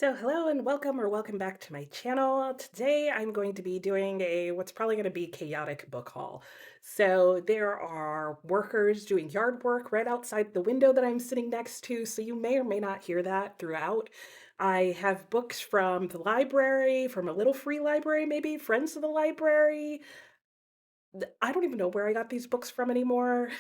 So hello and welcome or welcome back to my channel. Today I'm going to be doing what's probably going to be chaotic book haul. So there are workers doing yard work right outside the window that I'm sitting next to, so you may or may not hear that throughout. I have books from the library, from a little free library maybe, friends of the library. I don't even know where I got these books from anymore.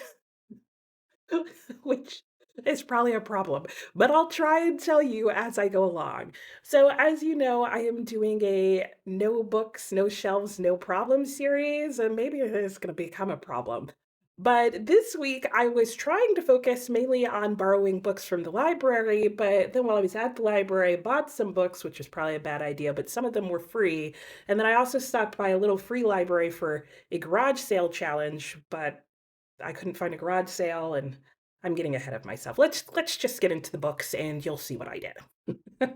Which is probably a problem, but I'll try and tell you as I go along. So, as you know, I am doing a no books, no shelves, no problem series, and maybe it is going to become a problem. But this week, I was trying to focus mainly on borrowing books from the library, but then while I was at the library, I bought some books, which was probably a bad idea, but some of them were free. And then I also stopped by a little free library for a garage sale challenge, but I couldn't find a garage sale and I'm getting ahead of myself. Let's just get into the books and you'll see what I did.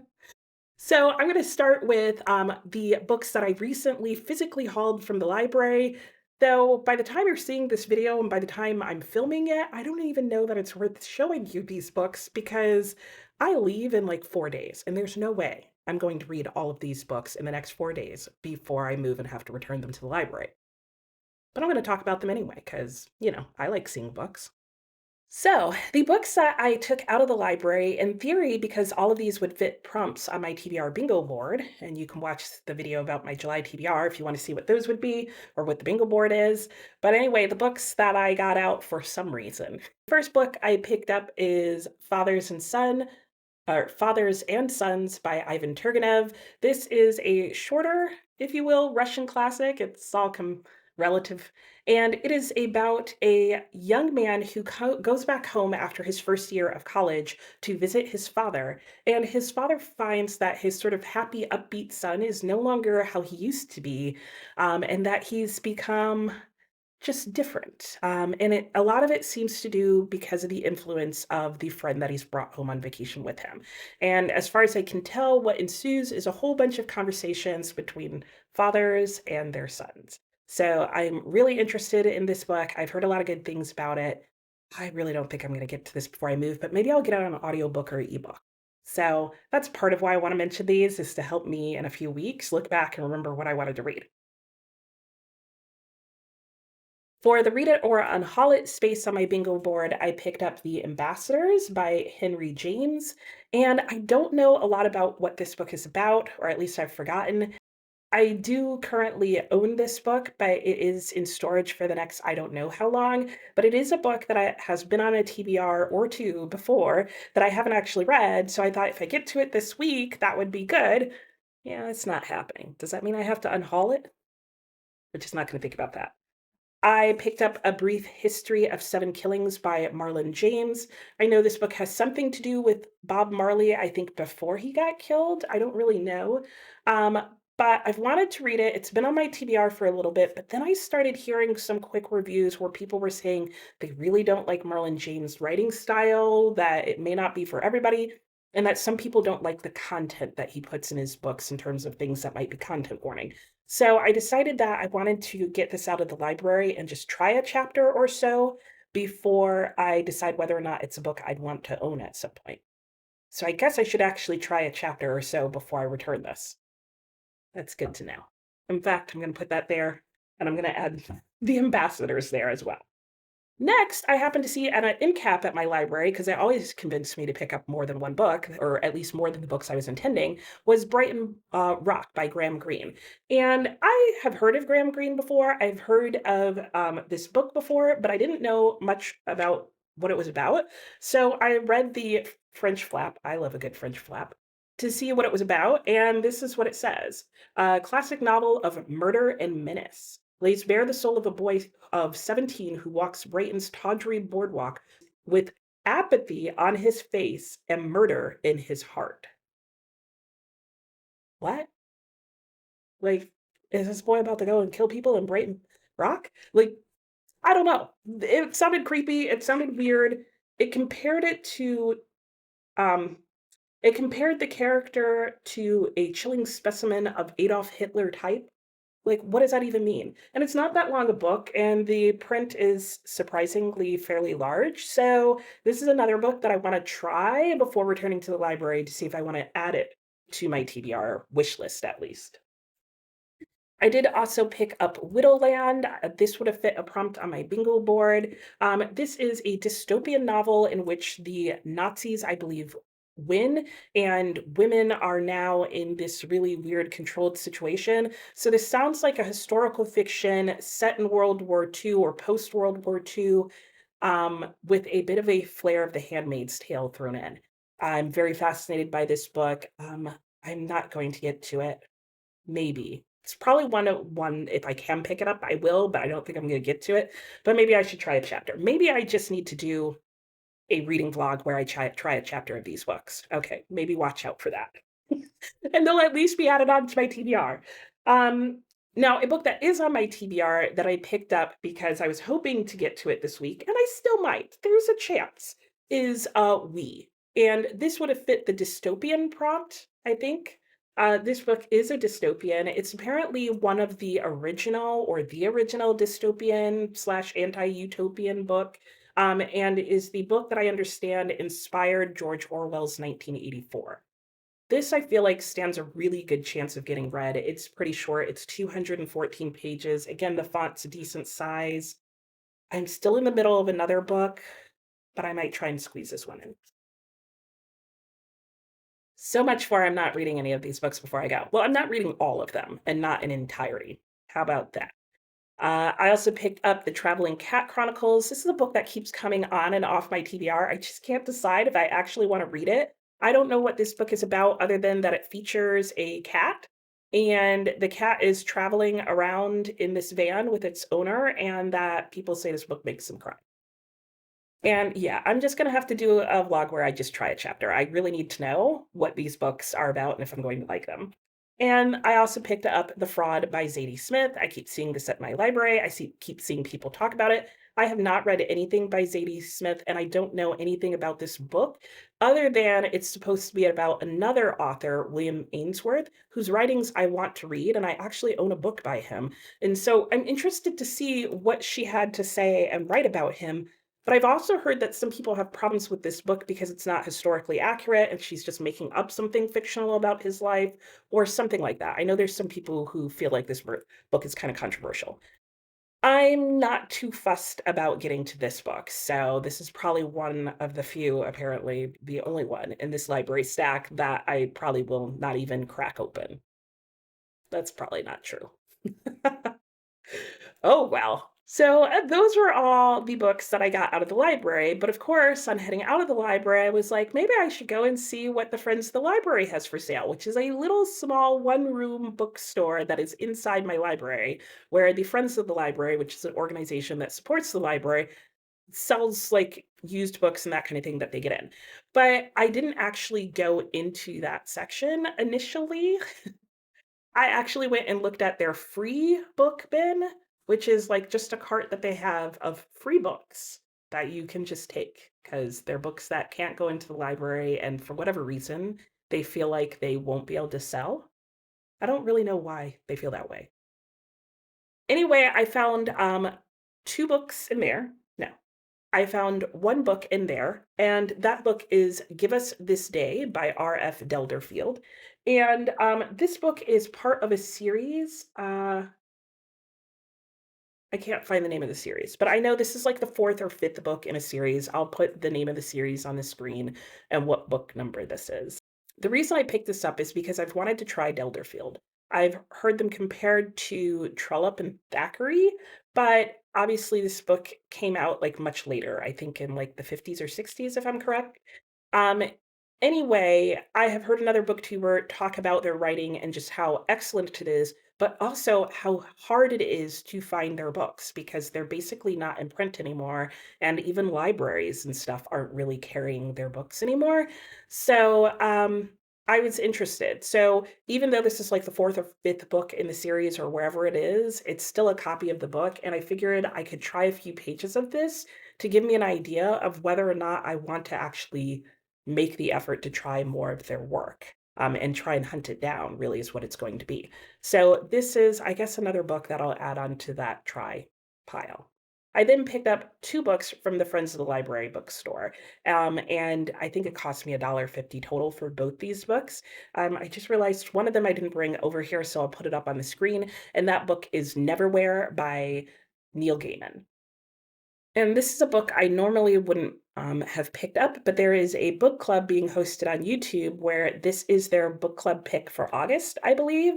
So I'm going to start with the books that I recently physically hauled from the library. Though by the time you're seeing this video and by the time I'm filming it, I don't even know that it's worth showing you these books because I leave in like 4 days and there's no way I'm going to read all of these books in the next 4 days before I move and have to return them to the library. But I'm going to talk about them anyway because, I like seeing books. So, the books that I took out of the library, in theory, because all of these would fit prompts on my TBR bingo board, and you can watch the video about my July TBR if you want to see what those would be or what the bingo board is. But anyway, the books that I got out for some reason. First book I picked up is Fathers and Sons by Ivan Turgenev. This is a shorter, if you will, Russian classic. It's all relative. And it is about a young man who goes back home after his first year of college to visit his father. And his father finds that his sort of happy, upbeat son is no longer how he used to be, and that he's become just different. A lot of it seems to do because of the influence of the friend that he's brought home on vacation with him. And as far as I can tell, what ensues is a whole bunch of conversations between fathers and their sons. So I'm really interested in this book. I've heard a lot of good things about it. I really don't think I'm going to get to this before I move, but maybe I'll get it on an audiobook or ebook. So that's part of why I want to mention these is to help me in a few weeks look back and remember what I wanted to read. For the Read It or Unhaul It space on my bingo board, I picked up The Ambassadors by Henry James. And I don't know a lot about what this book is about, or at least I've forgotten. I do currently own this book, but it is in storage for the next I don't know how long. But it is a book that has been on a TBR or two before that I haven't actually read. So I thought if I get to it this week, that would be good. Yeah, it's not happening. Does that mean I have to unhaul it? We're just not going to think about that. I picked up A Brief History of Seven Killings by Marlon James. I know this book has something to do with Bob Marley, I think before he got killed. I don't really know. Um, but I've wanted to read it. It's been on my TBR for a little bit, but then I started hearing some quick reviews where people were saying they really don't like Marlon James' writing style, that it may not be for everybody, and that some people don't like the content that he puts in his books in terms of things that might be content warning. So I decided that I wanted to get this out of the library and just try a chapter or so before I decide whether or not it's a book I'd want to own at some point. So I guess I should actually try a chapter or so before I return this. That's good to know. In fact, I'm going to put that there and I'm going to add the ambassadors there as well. Next, I happened to see an end cap at my library because it always convinced me to pick up more than one book, or at least more than the books I was intending, was Brighton Rock by Graham Greene. And I have heard of Graham Greene before. I've heard of this book before, but I didn't know much about what it was about. So I read the French flap. I love a good French flap. To see what it was about, and this is what it says. A classic novel of murder and menace lays bare the soul of a boy of 17 who walks Brighton's tawdry boardwalk with apathy on his face and murder in his heart. What? Like, is this boy about to go and kill people in Brighton Rock? Like, I don't know. It sounded creepy. It sounded weird. It compared it to, um, it compared the character to a chilling specimen of Adolf Hitler type. Like, what does that even mean? And it's not that long a book, and the print is surprisingly fairly large. So this is another book that I want to try before returning to the library to see if I want to add it to my TBR wish list at least. I did also pick up Widowland. This would have fit a prompt on my bingo board. This is a dystopian novel in which the Nazis, I believe, win, and women are now in this really weird controlled situation. So this sounds like a historical fiction set in World War II or post World War II, with a bit of a flair of The Handmaid's Tale thrown in. I'm very fascinated by this book. I'm not going to get to it. Maybe. It's probably one if I can pick it up, I will, but I don't think I'm gonna get to it. But maybe I should try a chapter. Maybe I just need to do a reading vlog where I try a chapter of these books. Okay, maybe watch out for that. And they'll at least be added on to my TBR. Um, Now, a book that is on my TBR that I picked up because I was hoping to get to it this week, and I still might, there's a chance, is We. And this would have fit the dystopian prompt, I think. This book is a dystopian. It's apparently one of the original dystopian slash anti-utopian book, and is the book that I understand inspired George Orwell's 1984. This, I feel like, stands a really good chance of getting read. It's pretty short. It's 214 pages. Again, the font's a decent size. I'm still in the middle of another book, but I might try and squeeze this one in. So much for I'm not reading any of these books before I go. Well, I'm not reading all of them and not in entirety. How about that? I also picked up The Traveling Cat Chronicles. This is a book that keeps coming on and off my TBR. I just can't decide if I actually want to read it. I don't know what this book is about other than that it features a cat, and the cat is traveling around in this van with its owner, and that people say this book makes them cry. And yeah, I'm just gonna have to do a vlog where I just try a chapter. I really need to know what these books are about and if I'm going to like them. And I also picked up The Fraud by Zadie Smith. I keep seeing this at my library. Keep seeing people talk about it. I have not read anything by Zadie Smith, and I don't know anything about this book other than it's supposed to be about another author, William Ainsworth, whose writings I want to read, and I actually own a book by him. And so I'm interested to see what she had to say and write about him. But I've also heard that some people have problems with this book because it's not historically accurate and she's just making up something fictional about his life or something like that. I know there's some people who feel like this book is kind of controversial. I'm not too fussed about getting to this book, so this is probably one of the few, apparently the only one in this library stack that I probably will not even crack open. That's probably not true. Oh, well. So those were all the books that I got out of the library. But of course, on heading out of the library, I was like, maybe I should go and see what the Friends of the Library has for sale, which is a little small one-room bookstore that is inside my library, where the Friends of the Library, which is an organization that supports the library, sells like used books and that kind of thing that they get in. But I didn't actually go into that section initially. I actually went and looked at their free book bin, which is like just a cart that they have of free books that you can just take because they're books that can't go into the library, and for whatever reason, they feel like they won't be able to sell. I don't really know why they feel that way. Anyway, I found two books in there. No, I found one book in there, and that book is Give Us This Day by R.F. Delderfield. And this book is part of a series. I can't find the name of the series, but I know this is like the fourth or fifth book in a series. I'll put the name of the series on the screen and what book number this is. The reason I picked this up is because I've wanted to try Delderfield. I've heard them compared to Trollope and Thackeray, but obviously this book came out like much later, I think in like the 50s or 60s, if I'm correct. Um, anyway, I have heard another booktuber talk about their writing and just how excellent it is, but also how hard it is to find their books because they're basically not in print anymore, and even libraries and stuff aren't really carrying their books anymore. So, I was interested. So even though this is like the fourth or fifth book in the series or wherever it is, it's still a copy of the book, and I figured I could try a few pages of this to give me an idea of whether or not I want to actually make the effort to try more of their work, and try and hunt it down, really is what it's going to be. So this is, I guess, another book that I'll add on to that try pile. I then picked up 2 books from the Friends of the Library bookstore, and I think it cost me $1.50 total for both these books. I just realized one of them I didn't bring over here, so I'll put it up on the screen, and that book is Neverwhere by Neil Gaiman. And this is a book I normally wouldn't have picked up, but there is a book club being hosted on YouTube where this is their book club pick for August, I believe.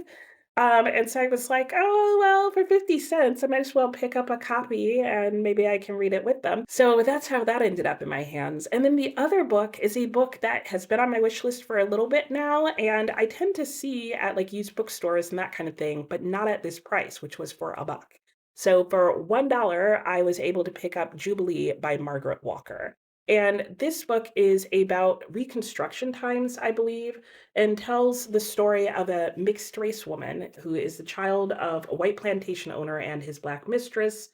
And so I was like, oh, well, for 50 cents, I might as well pick up a copy and maybe I can read it with them. So that's how that ended up in my hands. And then the other book is a book that has been on my wish list for a little bit now. And I tend to see at like used bookstores and that kind of thing, but not at this price, which was for $1. So for $1, I was able to pick up Jubilee by Margaret Walker. And this book is about Reconstruction times, I believe, and tells the story of a mixed race woman who is the child of a white plantation owner and his black mistress.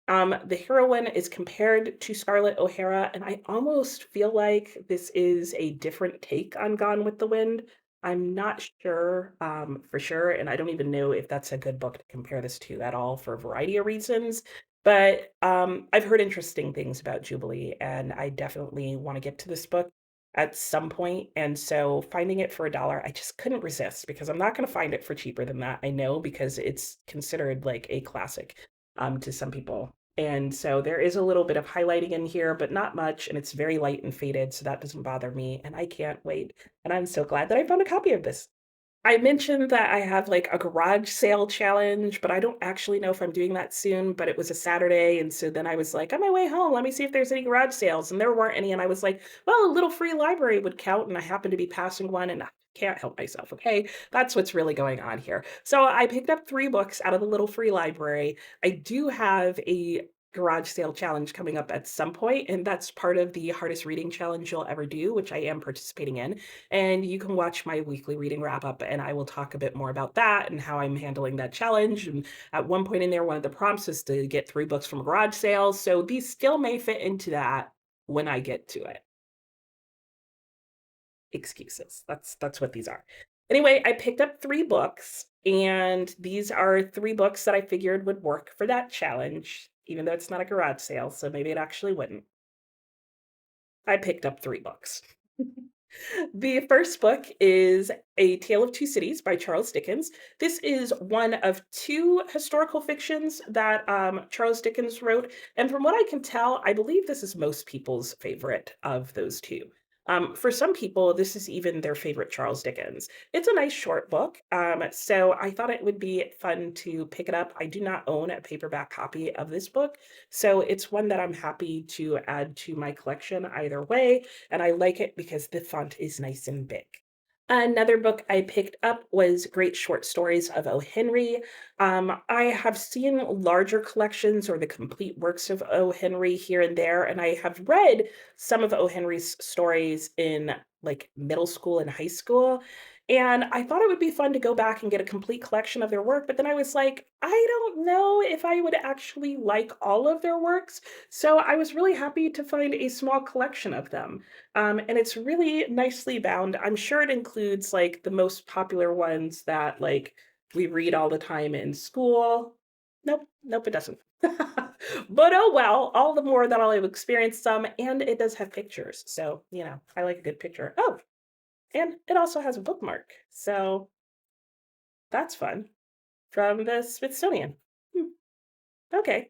The heroine is compared to Scarlett O'Hara, and I almost feel like this is a different take on Gone with the Wind. I'm not sure for sure, and I don't even know if that's a good book to compare this to at all for a variety of reasons. But I've heard interesting things about Jubilee, and I definitely want to get to this book at some point. And so finding it for $1, I just couldn't resist because I'm not going to find it for cheaper than that. I know because it's considered like a classic to some people. And so there is a little bit of highlighting in here, but not much. And it's very light and faded, so that doesn't bother me. And I can't wait. And I'm so glad that I found a copy of this. I mentioned that I have like a garage sale challenge, but I don't actually know if I'm doing that soon. But it was a Saturday. And so then I was like, on my way home, let me see if there's any garage sales. And there weren't any. And I was like, well, a little free library would count. And I happened to be passing one and I can't help myself. Okay. That's what's really going on here. So I picked up 3 books out of the little free library. I do have a garage sale challenge coming up at some point, and that's part of the hardest reading challenge you'll ever do, which I am participating in. And you can watch my weekly reading wrap up, and I will talk a bit more about that and how I'm handling that challenge. And at one point in there, one of the prompts is to get 3 books from a garage sale. So these still may fit into that when I get to it. Excuses. That's what these are. Anyway, I picked up 3 books, and these are 3 books that I figured would work for that challenge, even though it's not a garage sale, so maybe it actually wouldn't. I picked up 3 books. The first book is A Tale of Two Cities by Charles Dickens. This is one of 2 historical fictions that Charles Dickens wrote. And from what I can tell, I believe this is most people's favorite of those 2. For some people, this is even their favorite Charles Dickens. It's a nice short book, so I thought it would be fun to pick it up. I do not own a paperback copy of this book, so it's one that I'm happy to add to my collection either way, and I like it because the font is nice and big. Another book I picked up was Great Short Stories of O. Henry. I have seen larger collections or the complete works of O. Henry here and there, and I have read some of O. Henry's stories in like middle school and high school. And I thought it would be fun to go back and get a complete collection of their work, but then I was like, I don't know if I would actually like all of their works. So I was really happy to find a small collection of them. And it's really nicely bound. I'm sure it includes like the most popular ones that like we read all the time in school. Nope, nope, it doesn't. But oh well, all the more that I'll have experienced some, and it does have pictures. So, I like a good picture. Oh, and it also has a bookmark. So that's fun from the Smithsonian. Hmm, okay.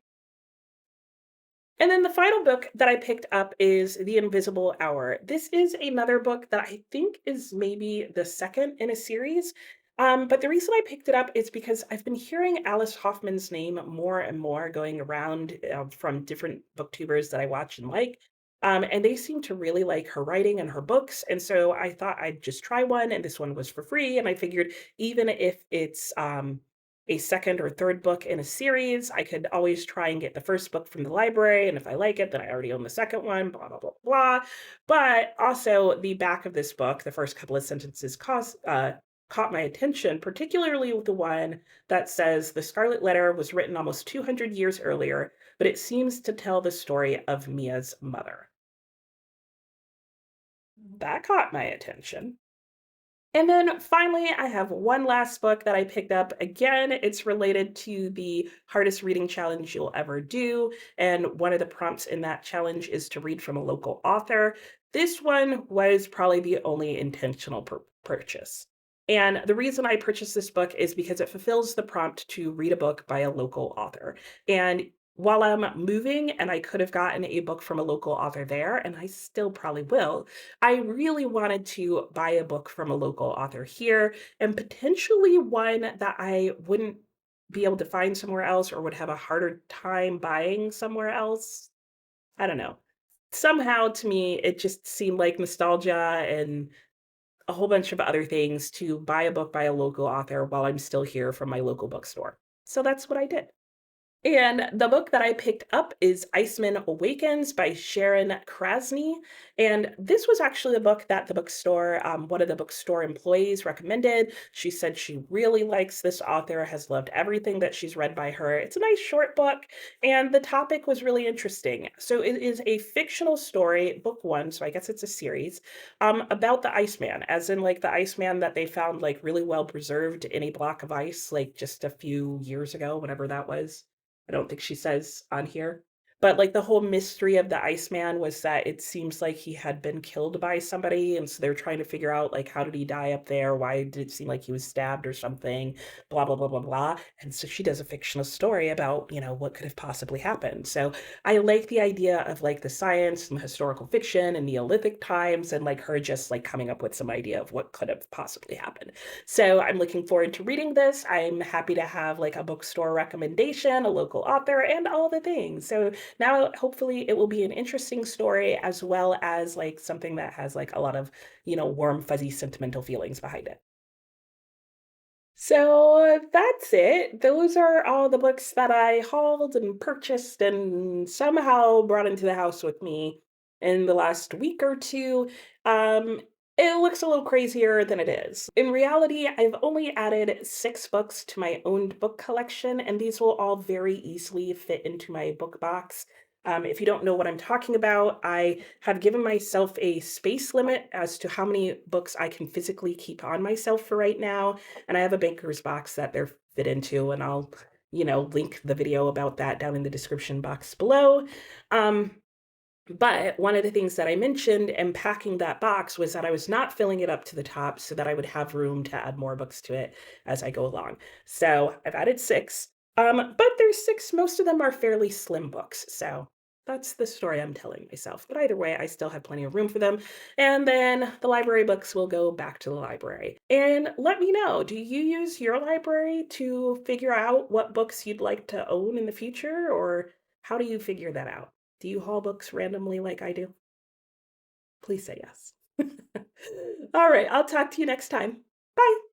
And then the final book that I picked up is The Invisible Hour. This is another book that I think is maybe the second in a series. But the reason I picked it up is because I've been hearing Alice Hoffman's name more and more going around from different booktubers that I watch and like. And they seem to really like her writing and her books. And so I thought I'd just try one, and this one was for free. And I figured even if it's a second or third book in a series, I could always try and get the first book from the library. And if I like it, then I already own the second one, blah, blah, blah, blah. But also, the back of this book, the first couple of sentences caught my attention, particularly with the one that says the Scarlet Letter was written almost 200 years earlier, but it seems to tell the story of Mia's mother. That caught my attention. And then finally, I have one last book that I picked up. Again, it's related to the hardest reading challenge you'll ever do. And one of the prompts in that challenge is to read from a local author. This one was probably the only intentional purchase. And the reason I purchased this book is because it fulfills the prompt to read a book by a local author. And while I'm moving and I could have gotten a book from a local author there, and I still probably will, I really wanted to buy a book from a local author here and potentially one that I wouldn't be able to find somewhere else or would have a harder time buying somewhere else. I don't know. Somehow to me, it just seemed like nostalgia and a whole bunch of other things to buy a book by a local author while I'm still here from my local bookstore. So that's what I did. And the book that I picked up is Iceman Awakens by Sharon Krasny. And this was actually a book that the bookstore, one of the bookstore employees recommended. She said she really likes this author, has loved everything that she's read by her. It's a nice short book, and the topic was really interesting. So it is a fictional story, book one, so I guess it's a series, about the Iceman, as in like the Iceman that they found like really well preserved in a block of ice, like just a few years ago, whatever that was. I don't think she says on here. But, like, the whole mystery of the Iceman was that it seems like he had been killed by somebody, and so they're trying to figure out, like, how did he die up there? Why did it seem like he was stabbed or something? Blah, blah, blah, blah, blah. And so she does a fictional story about, what could have possibly happened. So I like the idea of, like, the science and historical fiction and Neolithic times and, like, her just, like, coming up with some idea of what could have possibly happened. So I'm looking forward to reading this. I'm happy to have like a bookstore recommendation, a local author, and all the things. So now hopefully it will be an interesting story as well as like something that has like a lot of, warm, fuzzy, sentimental feelings behind it. So that's it. Those are all the books that I hauled and purchased and somehow brought into the house with me in the last week or two. Um, it looks a little crazier than it is. In reality, I've only added 6 books to my owned book collection, and these will all very easily fit into my book box. If you don't know what I'm talking about, I have given myself a space limit as to how many books I can physically keep on myself for right now, and I have a banker's box that they're fit into, and I'll, link the video about that down in the description box below. Um, but one of the things that I mentioned in packing that box was that I was not filling it up to the top so that I would have room to add more books to it as I go along. So I've added 6. But there's 6, most of them are fairly slim books. So that's the story I'm telling myself. But either way, I still have plenty of room for them. And then the library books will go back to the library. And let me know, do you use your library to figure out what books you'd like to own in the future? Or how do you figure that out? Do you haul books randomly like I do? Please say yes. All right, I'll talk to you next time. Bye.